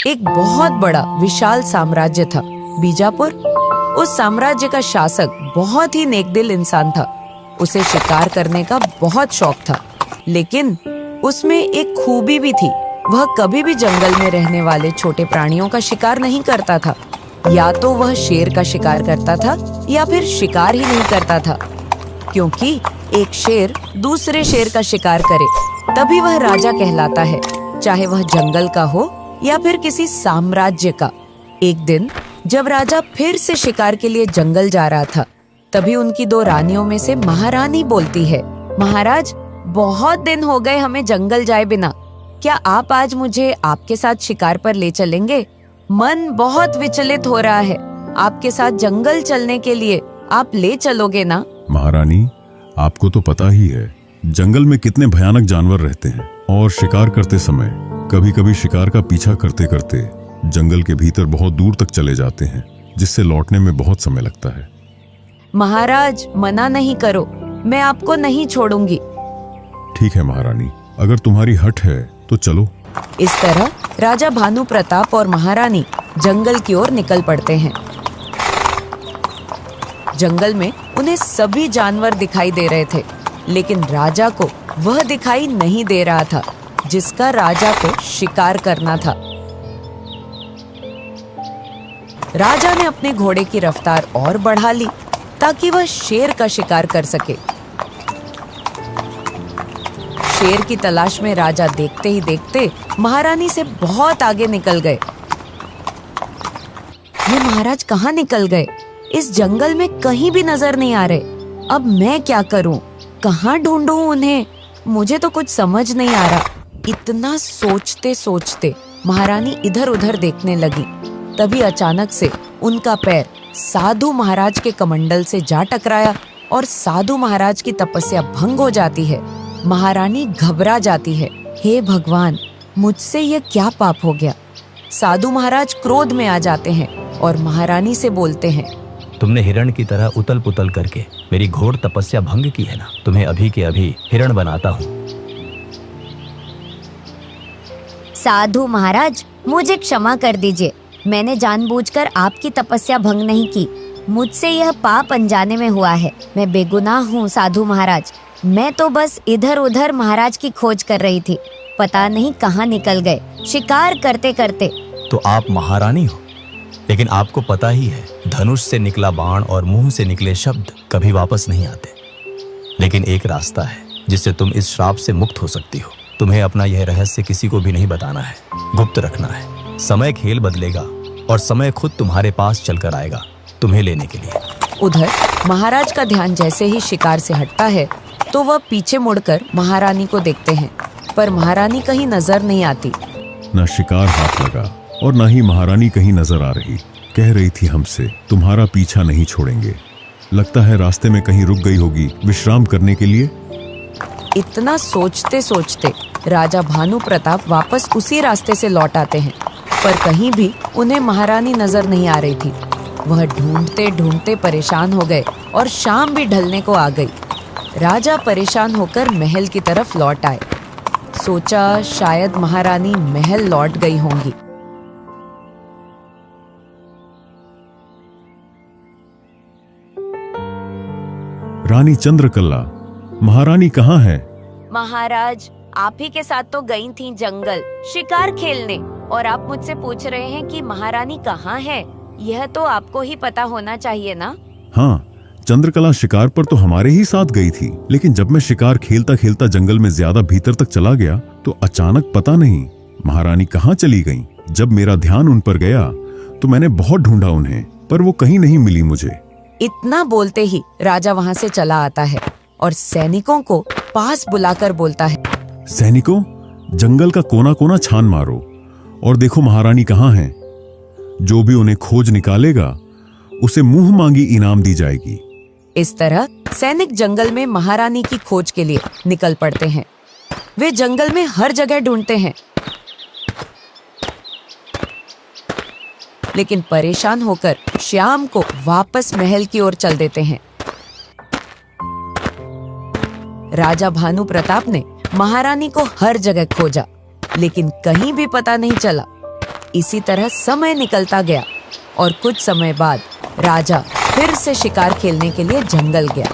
एक बहुत बड़ा विशाल साम्राज्य था, बीजापुर। उस साम्राज्य का शासक बहुत ही नेकदिल इंसान था। उसे शिकार करने का बहुत शौक था, लेकिन उसमें एक खूबी भी थी। वह कभी भी जंगल में रहने वाले छोटे प्राणियों का शिकार नहीं करता था। या तो वह शेर का शिकार करता था या फिर शिकार ही नहीं करता था, क्योंकि एक शेर दूसरे शेर का शिकार करे तभी वह राजा कहलाता है, चाहे वह जंगल का हो या फिर किसी साम्राज्य का। एक दिन जब राजा फिर से शिकार के लिए जंगल जा रहा था, तभी उनकी दो रानियों में से महारानी बोलती है, महाराज, बहुत दिन हो गए हमें जंगल जाए बिना। क्या आप आज मुझे आपके साथ शिकार पर ले चलेंगे? मन बहुत विचलित हो रहा है। आपके साथ जंगल चलने के लिए आप ले चलोगे ना? महारानी, आपको तो पता ही है जंगल में कितने भयानक जानवर रहते हैं, और शिकार करते समय कभी कभी शिकार का पीछा करते करते जंगल के भीतर बहुत दूर तक चले जाते हैं, जिससे लौटने में बहुत समय लगता है। महाराज, मना नहीं करो, मैं आपको नहीं छोड़ूंगी। ठीक है महारानी, अगर तुम्हारी हट है तो चलो। इस तरह राजा भानु प्रताप और महारानी जंगल की ओर निकल पड़ते हैं। जंगल में उन्हें सभी जानवर दिखाई दे रहे थे, लेकिन राजा को वह दिखाई नहीं दे रहा था जिसका राजा को शिकार करना था। राजा ने अपने घोड़े की रफ्तार और बढ़ा ली ताकि वह शेर का शिकार कर सके। शेर की तलाश में राजा देखते ही देखते महारानी से बहुत आगे निकल गए। ये महाराज कहाँ निकल गए? इस जंगल में कहीं भी नजर नहीं आ रहे। अब मैं क्या करूं? कहाँ ढूंढूं उन्हें? मुझे तो कुछ समझ नहीं आ रहा। इतना सोचते सोचते महारानी इधर उधर देखने लगी। तभी अचानक से उनका पैर साधु महाराज के कमंडल से जा टकराया और साधु महाराज की तपस्या भंग हो जाती है। महारानी घबरा जाती है। हे भगवान, मुझसे यह क्या पाप हो गया? साधु महाराज क्रोध में आ जाते हैं और महारानी से बोलते हैं, तुमने हिरण की तरह उतल पुतल करके मेरी घोर तपस्या भंग की है ना। तुम्हें अभी के अभी हिरण बनाता हूँ। साधु महाराज, मुझे क्षमा कर दीजिए। मैंने जानबूझकर आपकी तपस्या भंग नहीं की। मुझसे यह पाप अनजाने में हुआ है। मैं बेगुनाह हूँ साधु महाराज। मैं तो बस इधर उधर महाराज की खोज कर रही थी। पता नहीं कहाँ निकल गए शिकार करते करते। तो आप महारानी हो, लेकिन आपको पता ही है धनुष से निकला बाण और मुंह से निकले शब्द कभी वापस नहीं आते। लेकिन एक रास्ता है जिससे तुम इस श्राप से मुक्त हो सकती हो। तुम्हें अपना यह रहस्य किसी को भी नहीं बताना है, गुप्त रखना है। समय खेल बदलेगा और समय खुद तुम्हारे पास चलकर आएगा तुम्हें लेने के लिए। उधर महाराज का ध्यान जैसे ही शिकार से हटता है तो वह पीछे मुड़कर महारानी को देखते हैं, पर महारानी कहीं नजर नहीं आती। न शिकार हाथ लगा और न ही महारानी कहीं नजर आ रही। कह रही थी हमसे, तुम्हारा पीछा नहीं छोड़ेंगे। लगता है रास्ते में कहीं रुक गई होगी विश्राम करने के लिए। इतना सोचते सोचते राजा भानु प्रताप वापस उसी रास्ते से लौट आते हैं, पर कहीं भी उन्हें महारानी नजर नहीं आ रही थी। वह ढूंढते ढूंढते परेशान हो गए और शाम भी ढलने को आ गई। राजा परेशान होकर महल की तरफ लौट आए। सोचा शायद महारानी महल लौट गई होंगी। रानी चंद्रकला, महारानी कहाँ है? महाराज, आप ही के साथ तो गई थी जंगल शिकार खेलने, और आप मुझसे पूछ रहे हैं कि महारानी कहाँ है। यह तो आपको ही पता होना चाहिए ना। हाँ, चंद्रकला शिकार पर तो हमारे ही साथ गई थी, लेकिन जब मैं शिकार खेलता खेलता जंगल में ज्यादा भीतर तक चला गया तो अचानक पता नहीं महारानी कहाँ चली गईं। जब मेरा ध्यान उन पर गया तो मैंने बहुत ढूंढा उन्हें, पर वो कहीं नहीं मिली मुझे। इतना बोलते ही राजा वहाँ से चला आता है और सैनिकों को पास बुलाकर बोलता है, सैनिकों, जंगल का कोना कोना छान मारो और देखो महारानी कहाँ है। जो भी उन्हें खोज निकालेगा उसे मुंह मांगी इनाम दी जाएगी। इस तरह सैनिक जंगल में महारानी की खोज के लिए निकल पड़ते हैं। वे जंगल में हर जगह ढूंढते हैं, लेकिन परेशान होकर श्याम को वापस महल की ओर चल देते हैं। राजा भानु प्रताप ने महारानी को हर जगह खोजा, लेकिन कहीं भी पता नहीं चला। इसी तरह समय निकलता गया और कुछ समय बाद राजा फिर से शिकार खेलने के लिए जंगल गया।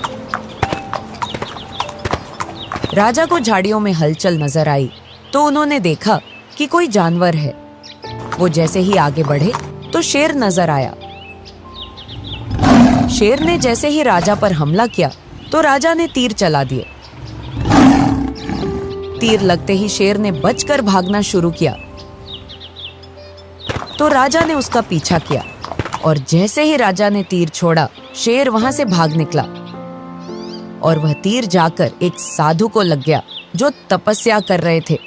राजा को झाड़ियों में हलचल नजर आई तो उन्होंने देखा कि कोई जानवर है। वो जैसे ही आगे बढ़े तो शेर नजर आया। शेर ने जैसे ही राजा पर हमला किया तो राजा ने तीर चला दिए। तीर लगते ही शेर ने बचकर भागना शुरू किया तो राजा ने उसका पीछा किया और जैसे ही राजा ने तीर छोड़ा, शेर वहां से भाग निकला और वह तीर जाकर एक साधु को लग गया जो तपस्या कर रहे थे।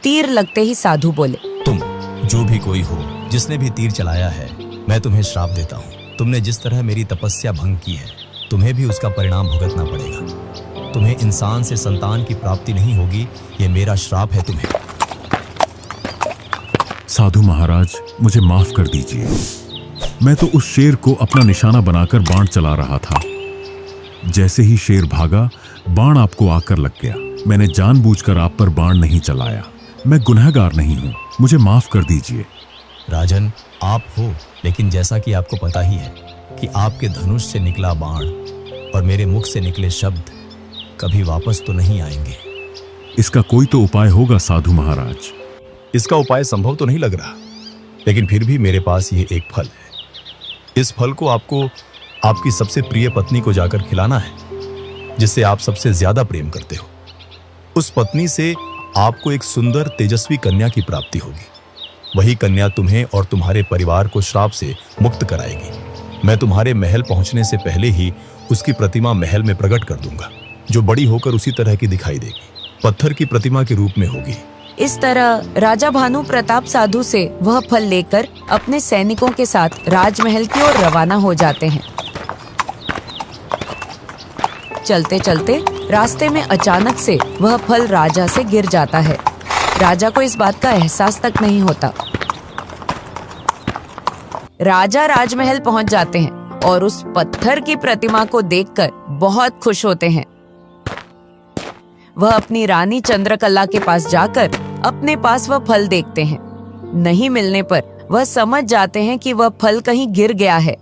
तीर लगते ही साधु बोले, तुम जो भी कोई हो जिसने भी तीर चलाया है, मैं तुम्हें श्राप देता हूँ। तुमने जिस तरह मेरी तपस्या भंग की है, तुम्हें भी उसका परिणाम भुगतना पड़ेगा। तुम्हें इंसान से संतान की प्राप्ति नहीं होगी, ये मेरा श्राप है तुम्हें। साधु महाराज, मुझे माफ कर दीजिए। मैं तो उस शेर को अपना निशाना बनाकर बाण चला रहा था। जैसे ही शेर भागा, बाण आपको आकर लग गया। मैंने जानबूझकर आप पर बाण नहीं चलाया। मैं गुनहगार नहीं हूं, मुझे माफ कर दीजिए। राजन, आप हो, लेकिन जैसा कि आपको पता ही है कि आपके धनुष से निकला बाण और मेरे मुख से निकले शब्द कभी वापस तो नहीं आएंगे। इसका कोई तो उपाय होगा साधु महाराज। इसका उपाय संभव तो नहीं लग रहा, लेकिन फिर भी मेरे पास ये एक फल है। इस फल को आपको आपकी सबसे प्रिय पत्नी को जाकर खिलाना है, जिससे आप सबसे ज्यादा प्रेम करते हो। उस पत्नी से आपको एक सुंदर तेजस्वी कन्या की प्राप्ति होगी। वही कन्या तुम्हें और तुम्हारे परिवार को श्राप से मुक्त कराएगी। मैं तुम्हारे महल पहुंचने से पहले ही उसकी प्रतिमा महल में प्रकट कर दूंगा, जो बड़ी होकर उसी तरह की दिखाई देगी। पत्थर की प्रतिमा के रूप में होगी। इस तरह राजा भानु प्रताप साधु से वह फल लेकर अपने सैनिकों के साथ राजमहल की ओर रवाना हो जाते हैं। चलते चलते रास्ते में अचानक से वह फल राजा से गिर जाता है। राजा को इस बात का एहसास तक नहीं होता। राजा राजमहल पहुंच जाते हैं और उस पत्थर की प्रतिमा को देखकर बहुत खुश होते हैं। वह अपनी रानी चंद्रकला के पास जाकर अपने पास वह फल देखते हैं। नहीं मिलने पर वह समझ जाते हैं कि वह फल कहीं गिर गया है।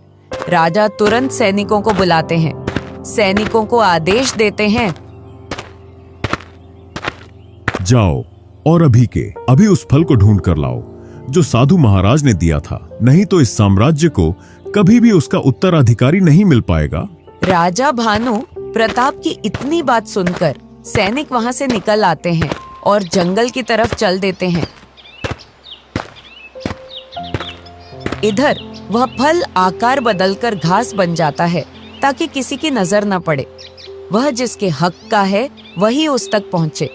राजा तुरंत सैनिकों को बुलाते हैं। सैनिकों को आदेश देते हैं, जाओ और अभी के अभी उस फल को ढूंढ कर लाओ जो साधु महाराज ने दिया था, नहीं तो इस साम्राज्य को कभी भी उसका उत्तराधिकारी नहीं मिल पाएगा। राजा भानु प्रताप की इतनी बात सुनकर सैनिक वहां से निकल आते हैं और जंगल की तरफ चल देते हैं। इधर वह फल आकार बदलकर घास बन जाता है ताकि किसी की नजर न पड़े। वह जिसके हक का है वही उस तक पहुंचे।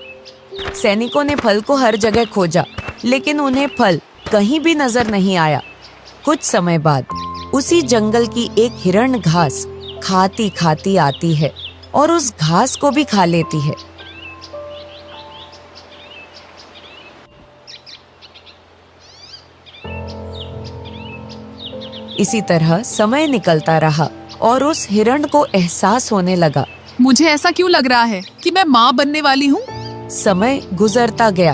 सैनिकों ने फल को हर जगह खोजा, लेकिन उन्हें फल कहीं भी नजर नहीं आया। कुछ समय बाद उसी जंगल की एक हिरण घास खाती खाती आती है और उस घास को भी खा लेती है। इसी तरह समय निकलता रहा और उस हिरण को एहसास होने लगा, मुझे ऐसा क्यों लग रहा है कि मैं माँ बनने वाली हूँ। समय गुजरता गया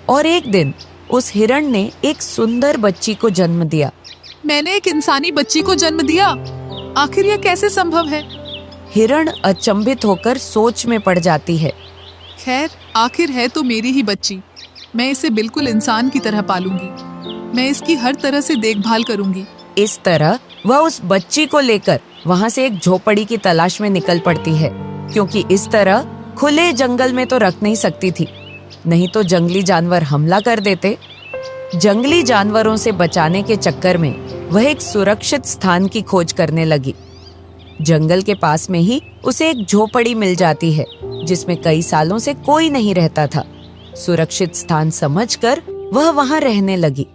और एक दिन उस हिरण ने एक सुंदर बच्ची को जन्म दिया। मैंने एक इंसानी बच्ची को जन्म दिया, आखिर यह कैसे संभव है। हिरण अचंभित होकर सोच में पड़ जाती है। खैर, आखिर है तो मेरी ही बच्ची। मैं इसे बिल्कुल इंसान की तरह पालूंगी। मैं इसकी हर तरह से देखभाल करूंगी। इस तरह वह उस बच्ची को लेकर वहां से एक झोपड़ी की तलाश में निकल पड़ती है, क्योंकि इस तरह खुले जंगल में तो रख नहीं सकती थी, नहीं तो जंगली जानवर हमला कर देते। जंगली जानवरों से बचाने के चक्कर में वह एक सुरक्षित स्थान की खोज करने लगी। जंगल के पास में ही उसे एक झोपड़ी मिल जाती है, जिसमें कई सालों से कोई नहीं रहता था। सुरक्षित स्थान समझकर वह वहां रहने लगी।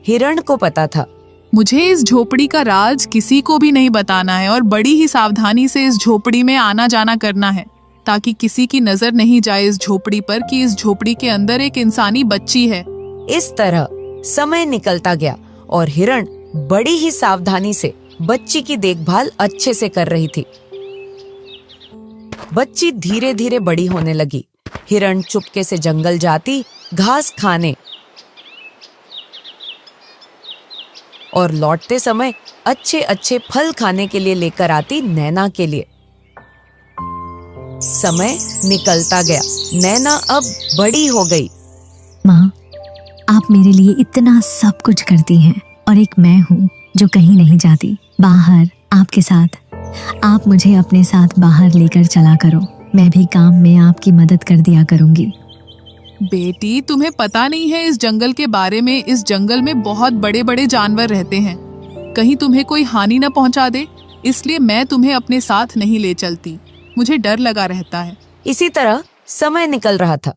हिरण को पता था, मुझे इस झोपड़ी का राज किसी को भी नहीं बताना है और बड़ी ही सावधानी से इस झोपड़ी में आना जाना करना है, ताकि किसी की नजर नहीं जाए इस झोपड़ी पर कि इस झोपड़ी के अंदर एक इंसानी बच्ची है। इस तरह समय निकलता गया और हिरण बड़ी ही सावधानी से बच्ची की देखभाल अच्छे से कर रही थी। बच्ची धीरे धीरे बड़ी होने लगी। हिरण चुपके से जंगल जाती घास खाने और लौटते समय अच्छे अच्छे फल खाने के लिए लेकर आती नैना के लिए। समय निकलता गया, नैना अब बड़ी हो गई। माँ, आप मेरे लिए इतना सब कुछ करती हैं और एक मैं हूँ जो कहीं नहीं जाती, बाहर आपके साथ। आप मुझे अपने साथ बाहर लेकर चला करो, मैं भी काम में आपकी मदद कर दिया करूँगी। बेटी, तुम्हें पता नहीं है इस जंगल के बारे में। इस जंगल में बहुत बड़े बड़े जानवर रहते हैं, कहीं तुम्हें कोई हानि न पहुंचा दे, इसलिए मैं तुम्हें अपने साथ नहीं ले चलती। मुझे डर लगा रहता है। इसी तरह समय निकल रहा था।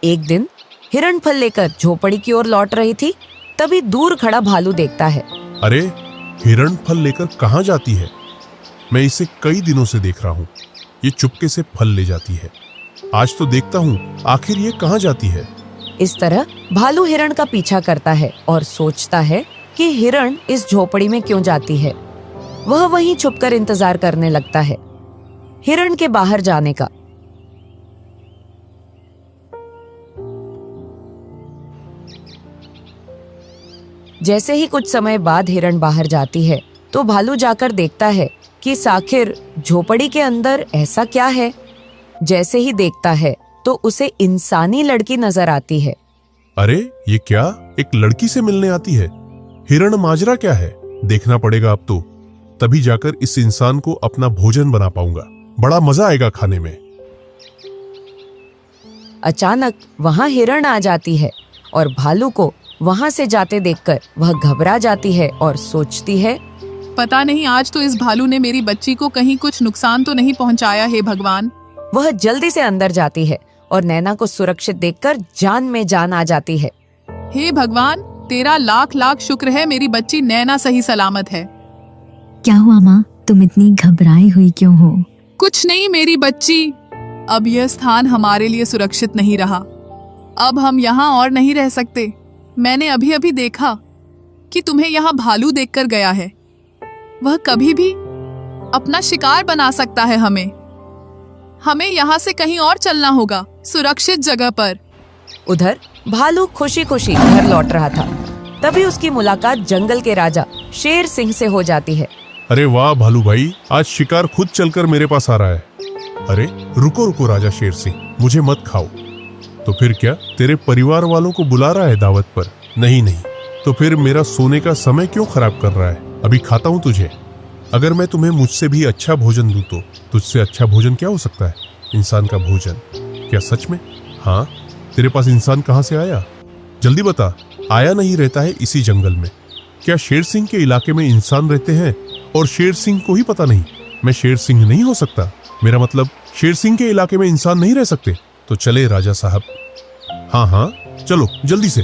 एक दिन हिरण फल लेकर झोपड़ी की ओर लौट रही थी, तभी दूर खड़ा भालू देखता है। अरे, हिरण फल लेकर कहाँ जाती है? मैं इसे कई दिनों से देख रहा हूँ। ये चुपके से फल ले जाती है। आज तो देखता हूँ आखिर ये कहाँ जाती है। इस तरह भालू हिरण का पीछा करता है और सोचता है कि हिरण इस झोपड़ी में क्यों जाती है। वह वहीं छुपकर इंतजार करने लगता है हिरण के बाहर जाने का। जैसे ही कुछ समय बाद हिरण बाहर जाती है तो भालू जाकर देखता है कि आखिर झोपड़ी के अंदर ऐसा क्या है। जैसे ही देखता है तो उसे इंसानी लड़की नजर आती है। अरे, ये क्या एक लड़की से मिलने आती है? हिरण माजरा क्या है? देखना पड़ेगा अब तो, तभी जाकर इस इंसान को अपना भोजन बना पाऊंगा। बड़ा मजा आएगा खाने में। अचानक वहां हिरण आ जाती है और भालू को वहां से जाते देखकर वह घबरा जाती है और सोचती है, पता नहीं आज तो इस भालू ने मेरी बच्ची को कहीं कुछ नुकसान तो नहीं पहुंचाया है भगवान। वह जल्दी से अंदर जाती है और नैना को सुरक्षित देखकर जान में जान आ जाती है। हे भगवान, तेरा लाख लाख शुक्र है, मेरी बच्ची नैना सही सलामत है। क्या हुआ माँ, तुम इतनी घबराई हुई क्यों हो? कुछ नहीं मेरी बच्ची, अब यह स्थान हमारे लिए सुरक्षित नहीं रहा। अब हम यहाँ और नहीं रह सकते। मैंने अभी अभी देखा कि तुम्हें यहाँ भालू देखकर गया है। वह कभी भी अपना शिकार बना सकता है। हमें यहाँ से कहीं और चलना होगा, सुरक्षित जगह पर। उधर भालू खुशी खुशी घर लौट रहा था। तभी उसकी मुलाकात जंगल के राजा शेर सिंह से हो जाती है। अरे वाह भालू भाई, आज शिकार खुद चलकर मेरे पास आ रहा है। अरे रुको रुको राजा शेर सिंह, मुझे मत खाओ। तो फिर क्या, तेरे परिवार वालों को बुला रहा है दावत पर? नहीं नहीं, तो फिर मेरा सोने का समय क्यों खराब कर रहा है? अभी खाता हूँ तुझे। अगर मैं तुम्हें मुझसे भी अच्छा भोजन दूं तो तुझसे अच्छा भोजन क्या हो सकता है? इंसान का भोजन। क्या सच में? हाँ, तेरे पास इंसान कहाँ से आया? जल्दी बता। आया नहीं रहता है इसी जंगल में? क्या शेर सिंह के इलाके में इंसान रहते हैं और शेर सिंह को ही पता नहीं? मैं शेर सिंह नहीं हो सकता। मेरा मतलब शेर सिंह के इलाके में इंसान नहीं रह सकते। तो चले राजा साहब। हाँ हाँ, चलो जल्दी से।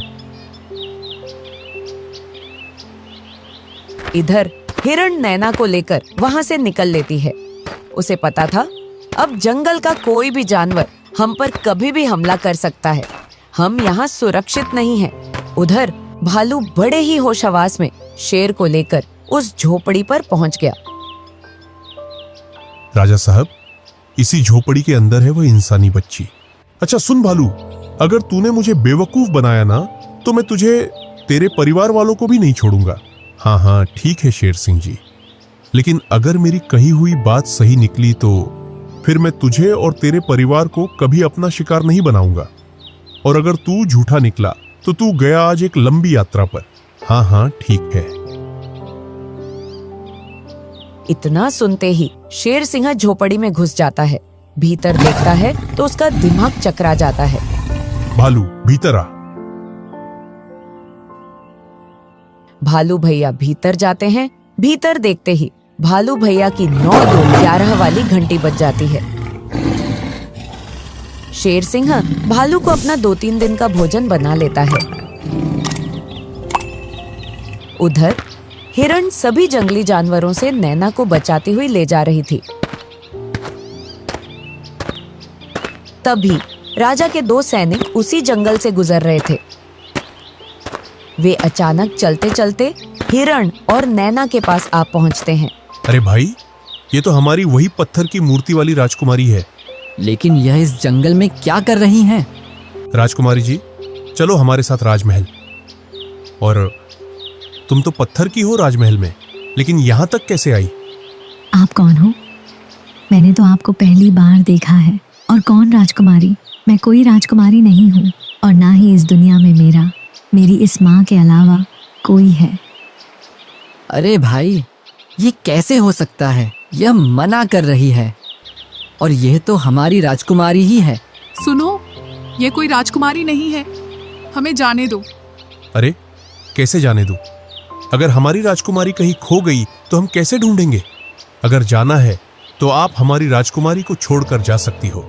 इधर हिरण नैना को लेकर वहां से निकल लेती है। उसे पता था अब जंगल का कोई भी जानवर हम पर कभी भी हमला कर सकता है। हम यहाँ सुरक्षित नहीं हैं। उधर भालू बड़े ही होशहवास में शेर को लेकर उस झोपड़ी पर पहुंच गया। राजा साहब, इसी झोपड़ी के अंदर है वह इंसानी बच्ची। अच्छा सुन भालू, अगर तूने मुझे बेवकूफ बनाया ना तो मैं तुझे, तेरे परिवार वालों को भी नहीं छोड़ूंगा। हाँ हाँ ठीक है शेर सिंह जी, लेकिन अगर मेरी कही हुई बात सही निकली तो फिर मैं तुझे और तेरे परिवार को कभी अपना शिकार नहीं बनाऊंगा। और अगर तू झूठा निकला तो तू गया आज एक लंबी यात्रा पर। हाँ हाँ ठीक है। इतना सुनते ही शेर सिंह झोपड़ी में घुस जाता है। भीतर देखता है तो उसका दिमाग चकरा जाता है। भालू भीतर आ। भालू भैया भीतर जाते हैं। भीतर देखते ही भालू भैया की 9-2-11 वाली घंटी बज जाती है। शेर सिंह भालू को अपना 2-3 दिन का भोजन बना लेता है। उधर हिरण सभी जंगली जानवरों से नैना को बचाती हुई ले जा रही थी। तभी राजा के 2 सैनिक उसी जंगल से गुजर रहे थे। वे अचानक चलते चलते हिरण और नैना के पास आ पहुंचते हैं। अरे भाई, ये तो हमारी वही पत्थर की मूर्ति वाली राजकुमारी है लेकिन यह इस जंगल में क्या कर रही हैं? राजकुमारी जी, चलो हमारे साथ राजमहल। और तुम तो पत्थर की हो राजमहल में, लेकिन यहां तक कैसे आई? आप कौन हो? मैंने तो आपको पहली बार देखा है। और कौन राजकुमारी? मैं कोई राजकुमारी नहीं हूँ, और ना ही इस दुनिया में मेरी इस माँ के अलावा कोई है। अरे भाई, ये कैसे हो सकता है? यह मना कर रही है, और यह तो हमारी राजकुमारी ही है। सुनो, ये कोई राजकुमारी नहीं है, हमें जाने दो। अरे कैसे जाने दूं? अगर हमारी राजकुमारी कहीं खो गई तो हम कैसे ढूंढेंगे? अगर जाना है तो आप हमारी राजकुमारी को छोड़कर जा सकती हो,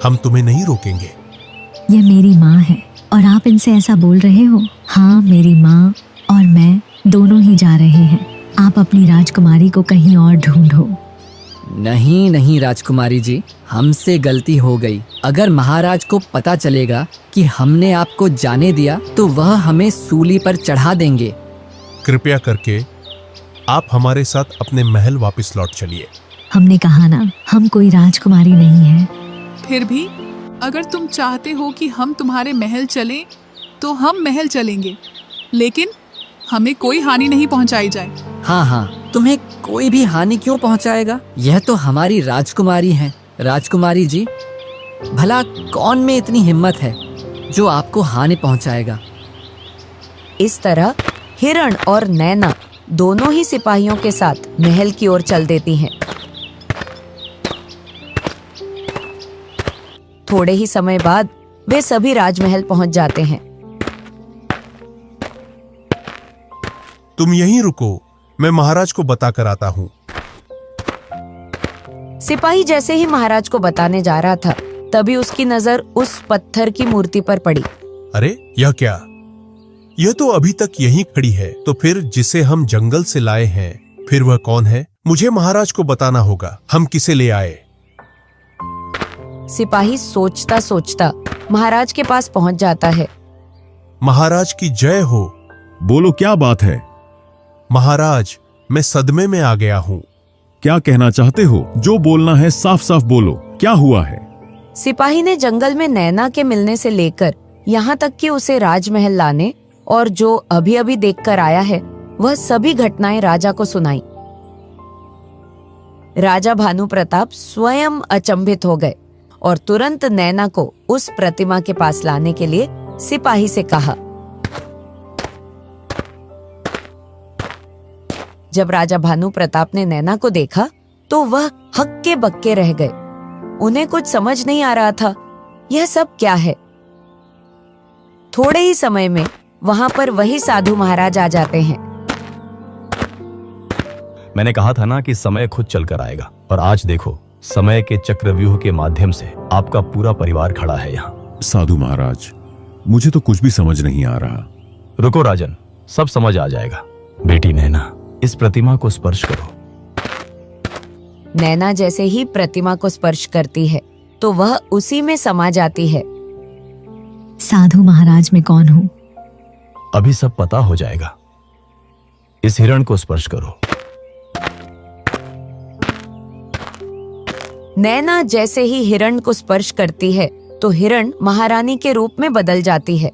हम तुम्हें नहीं रोकेंगे। ये मेरी माँ है, और आप इनसे ऐसा बोल रहे हो? हाँ, मेरी माँ और मैं दोनों ही जा रहे हैं। आप अपनी राजकुमारी को कहीं और ढूंढो। नहीं नहीं राजकुमारी जी, हमसे गलती हो गई। अगर महाराज को पता चलेगा कि हमने आपको जाने दिया तो वह हमें सूली पर चढ़ा देंगे। कृपया करके आप हमारे साथ अपने महल वापस लौट चलिए। हमने कहा ना, हम कोई राजकुमारी नहीं है। फिर भी अगर तुम चाहते हो कि हम तुम्हारे महल चलें, तो हम महल चलेंगे, लेकिन हमें कोई हानि नहीं पहुंचाई जाए। हाँ हाँ, तुम्हें कोई भी हानि क्यों पहुंचाएगा? यह तो हमारी राजकुमारी है। राजकुमारी जी, भला कौन में इतनी हिम्मत है जो आपको हानि पहुंचाएगा? इस तरह हिरण और नैना दोनों ही सिपाहियों के साथ महल की ओर चल देती हैं। थोड़े ही समय बाद वे सभी राजमहल पहुंच जाते हैं। तुम यहीं रुको, मैं महाराज को बताकर आता हूँ। सिपाही जैसे ही महाराज को बताने जा रहा था, तभी उसकी नजर उस पत्थर की मूर्ति पर पड़ी। अरे यह क्या? यह तो अभी तक यहीं खड़ी है। तो फिर जिसे हम जंगल से लाए हैं, फिर वह कौन है? मुझे महाराज को बताना होगा। हम किसे ले आए? सिपाही सोचता सोचता महाराज के पास पहुंच जाता है। महाराज की जय हो। बोलो, क्या बात है? महाराज, मैं सदमे में आ गया हूँ। क्या कहना चाहते हो? जो बोलना है साफ साफ बोलो, क्या हुआ है? सिपाही ने जंगल में नैना के मिलने से लेकर यहाँ तक कि उसे राजमहल लाने और जो अभी अभी देखकर आया है, वह सभी घटनाएं राजा को सुनाई। राजा भानु प्रताप स्वयं अचंभित हो गए और तुरंत नैना को उस प्रतिमा के पास लाने के लिए सिपाही से कहा। जब राजा भानु प्रताप ने नैना को देखा तो वह हक्के बक्के रह गए। उन्हें कुछ समझ नहीं आ रहा था, यह सब क्या है। थोड़े ही समय में वहां पर वही साधु महाराज आ जाते हैं। मैंने कहा था ना कि समय खुद चलकर आएगा, और आज देखो, समय के चक्रव्यूह के माध्यम से आपका पूरा परिवार खड़ा है यहाँ। साधु महाराज, मुझे तो कुछ भी समझ नहीं आ रहा। रुको राजन, सब समझ आ जाएगा। बेटी नैना, इस प्रतिमा को स्पर्श करो। नैना जैसे ही प्रतिमा को स्पर्श करती है तो वह उसी में समा जाती है। साधु महाराज, मैं कौन हूँ? अभी सब पता हो जाएगा। इस हिरण को स्पर्श करो। नैना जैसे ही हिरण को स्पर्श करती है तो हिरण महारानी के रूप में बदल जाती है।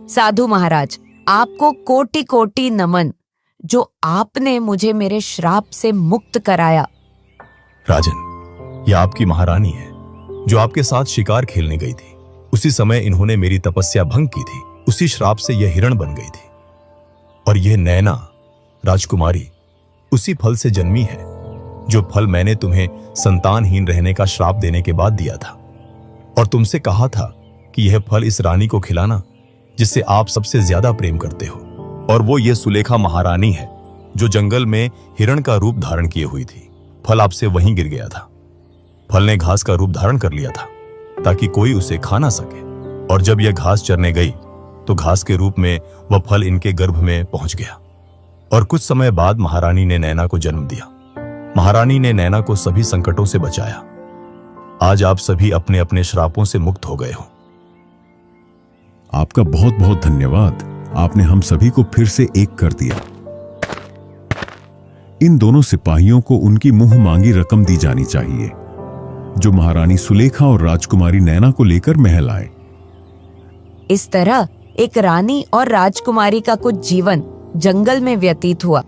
साधु महाराज, आपको कोटि कोटि नमन, जो आपने मुझे मेरे श्राप से मुक्त कराया। राजन, यह आपकी महारानी है जो आपके साथ शिकार खेलने गई थी। उसी समय इन्होंने मेरी तपस्या भंग की थी। उसी श्राप से यह हिरण बन गई थी। और यह नैना राजकुमारी उसी फल से जन्मी है जो फल मैंने तुम्हें संतानहीन रहने का श्राप देने के बाद दिया था। और तुमसे कहा था कि यह फल इस रानी को खिलाना जिससे आप सबसे ज्यादा प्रेम करते हो। और वो ये सुलेखा महारानी है जो जंगल में हिरण का रूप धारण किए हुई थी। फल आपसे वहीं गिर गया था। फल ने घास का रूप धारण कर लिया था ताकि कोई उसे खा ना सके। और जब यह घास चरने गई तो घास के रूप में वह फल इनके गर्भ में पहुंच गया। और कुछ समय बाद महारानी ने नैना को जन्म दिया। महारानी ने नैना को सभी संकटों से बचाया। आज आप सभी अपने अपने श्रापों से मुक्त हो गए हो। आपका बहुत बहुत धन्यवाद। आपने हम सभी को फिर से एक कर दिया। इन दोनों सिपाहियों को उनकी मुंह मांगी रकम दी जानी चाहिए, जो महारानी सुलेखा और राजकुमारी नैना को लेकर महल आए। इस तरह एक रानी और राजकुमारी का कुछ जीवन जंगल में व्यतीत हुआ।